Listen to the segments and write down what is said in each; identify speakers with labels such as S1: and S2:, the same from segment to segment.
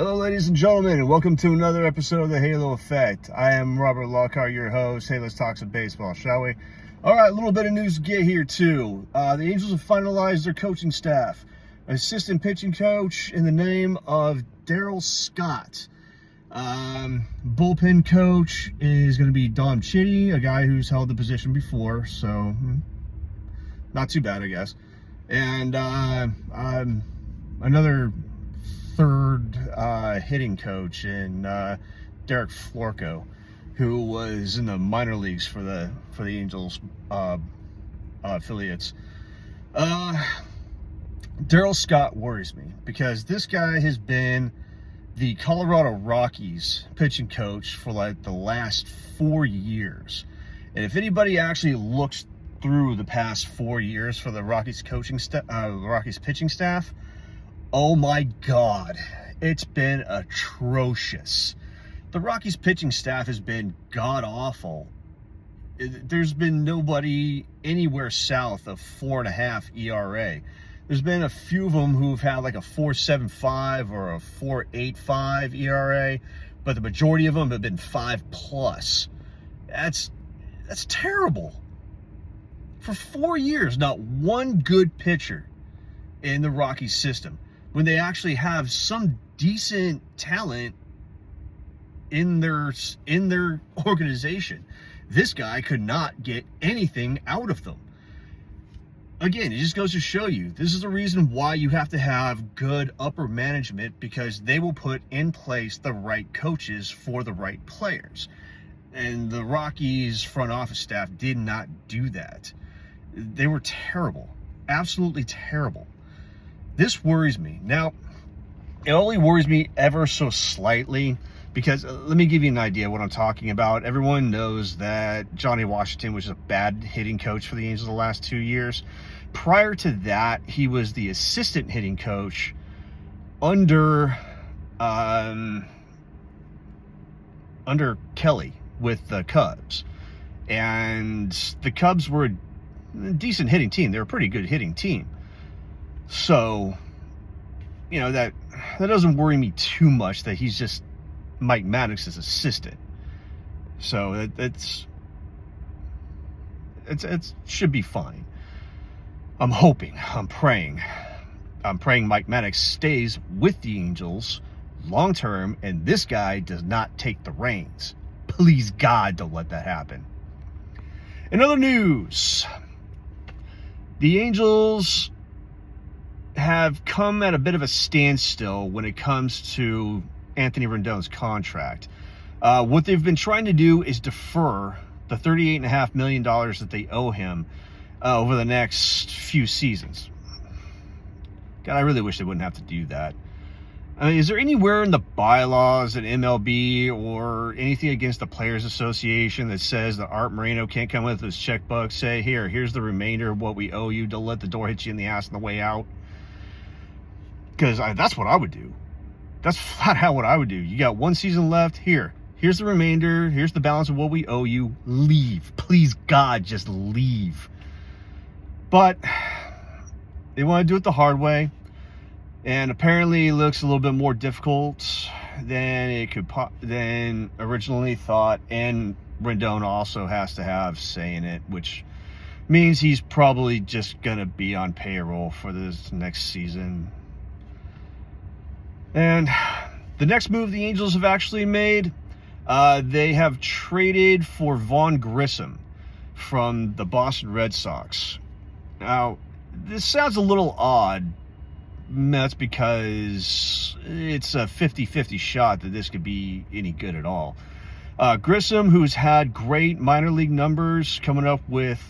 S1: Hello, ladies and gentlemen, and welcome to another episode of the Halo Effect. I am Robert Lockhart, your host. Hey, let's talk some baseball, shall we? All right, a little bit of news to get here, too. The Angels have finalized their coaching staff. Assistant pitching coach in the name of Daryl Scott. Bullpen coach is going to be Dom Chitty, a guy who's held the position before, so not too bad, I guess. And another third hitting coach in Derek Florco, who was in the minor leagues for the Angels affiliates. Daryl Scott worries me because this guy has been the Colorado Rockies pitching coach for like the last 4 years. And if anybody actually looks through the past 4 years for the Rockies Rockies pitching staff, oh my God, it's been atrocious. The Rockies pitching staff has been god-awful. There's been nobody anywhere south of 4.5 ERA. There's been a few of them who've had like a 4.75 or a 4.85 ERA, but the majority of them have been 5+. That's terrible. For 4 years, not one good pitcher in the Rockies system, when they actually have some decent talent in their organization. This guy could not get anything out of them. Again, it just goes to show you, this is the reason why you have to have good upper management, because they will put in place the right coaches for the right players. And the Rockies front office staff did not do that. They were terrible, absolutely terrible. This worries me. Now, it only worries me ever so slightly because let me give you an idea of what I'm talking about. Everyone knows that Johnny Washington was a bad hitting coach for the Angels the last 2 years. Prior to that, he was the assistant hitting coach under Kelly with the Cubs. And the Cubs were a decent hitting team. They were a pretty good hitting team. So, you know, that doesn't worry me too much that he's just Mike Maddox's assistant. So it should be fine. I'm hoping, I'm praying Mike Maddox stays with the Angels long term and this guy does not take the reins. Please God, don't let that happen. In other news, the Angels have come at a bit of a standstill when it comes to Anthony Rendon's contract. What they've been trying to do is defer the $38.5 million that they owe him over the next few seasons. God, I really wish they wouldn't have to do that. I mean, is there anywhere in the bylaws at MLB or anything against the Players Association that says that Art Moreno can't come with his checkbook, say, here's the remainder of what we owe you, don't let the door hit you in the ass on the way out? Because that's what I would do. That's flat out what I would do. You got 1 season left. Here's the remainder. Here's the balance of what we owe you. Leave. Please, God, just leave. But they want to do it the hard way. And apparently it looks a little bit more difficult than than originally thought. And Rendon also has to have say in it, which means he's probably just going to be on payroll for this next season. And the next move the Angels have actually made, they have traded for Vaughn Grissom from the Boston Red Sox. Now, this sounds a little odd. That's because it's a 50-50 shot that this could be any good at all. Grissom, who's had great minor league numbers coming up with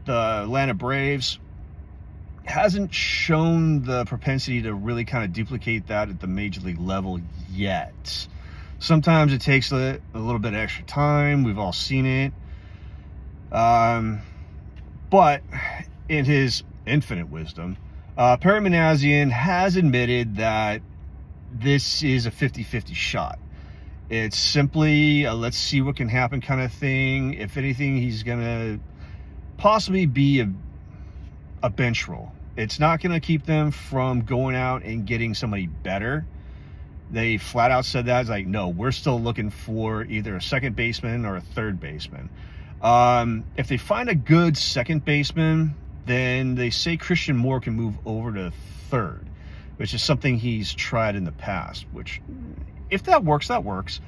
S1: the Atlanta Braves, hasn't shown the propensity to really kind of duplicate that at the major league level yet. Sometimes it takes a little bit of extra time. We've all seen it. But in his infinite wisdom, Perry Manassian has admitted that this is a 50-50 shot. It's simply a let's see what can happen kind of thing. If anything, he's going to possibly be a bench role. It's not going to keep them from going out and getting somebody better. They flat out said that. It's like, no, we're still looking for either a second baseman or a third baseman. If they find a good second baseman, then they say Christian Moore can move over to third, which is something he's tried in the past, which, if that works, that works.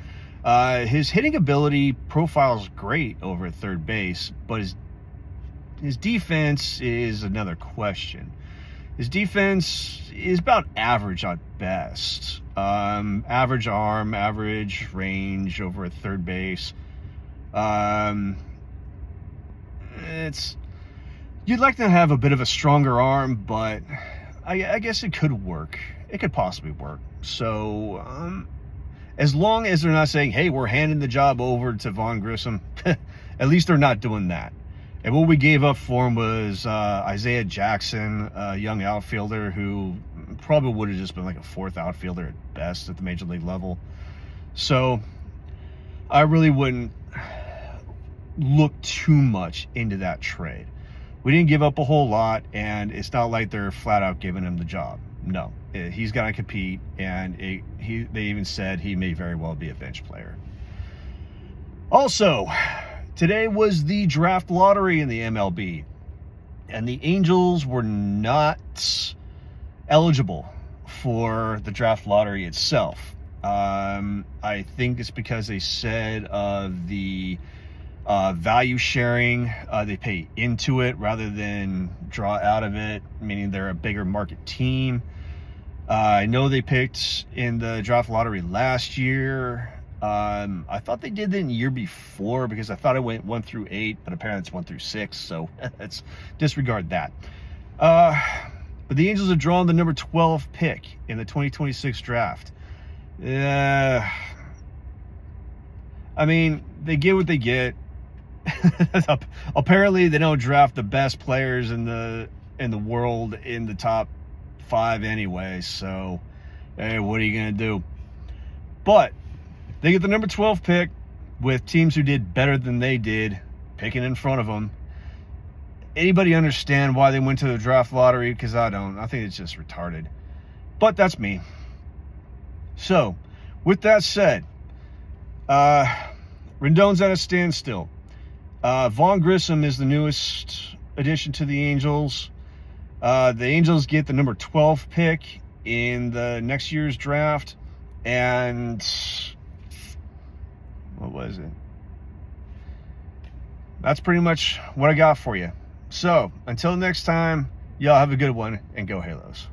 S1: His hitting ability profile is great over at third base, but his defense is another question. His defense is about average at best. Average arm, average range over at third base. You'd like to have a bit of a stronger arm, but I guess it could work. It could possibly work. So, as long as they're not saying, hey, we're handing the job over to Vaughn Grissom, at least they're not doing that. And what we gave up for him was Isaiah Jackson, a young outfielder who probably would have just been like a fourth outfielder at best at the major league level. So I really wouldn't look too much into that trade. We didn't give up a whole lot, and it's not like they're flat out giving him the job. No, he's got to compete, and they even said he may very well be a bench player. Also, today was the draft lottery in the MLB, and the Angels were not eligible for the draft lottery itself. I think it's because they said the value sharing, they pay into it rather than draw out of it, meaning they're a bigger market team. I know they picked in the draft lottery last year. I thought they did that in the year before because I thought it went 1 through 8, but apparently it's 1 through 6, so let's disregard that. But the Angels have drawn the number 12 pick in the 2026 draft. I mean, they get what they get. Apparently, they don't draft the best players in the world in the top 5 anyway, so hey, what are you gonna do? But they get the number 12 pick with teams who did better than they did picking in front of them. Anybody understand why they went to the draft lottery? Because I don't. I think it's just retarded. But that's me. So, with that said, Rendon's at a standstill. Vaughn Grissom is the newest addition to the Angels. The Angels get the number 12 pick in the next year's draft. And what was it? That's pretty much what I got for you. So, until next time, y'all have a good one and go Halos.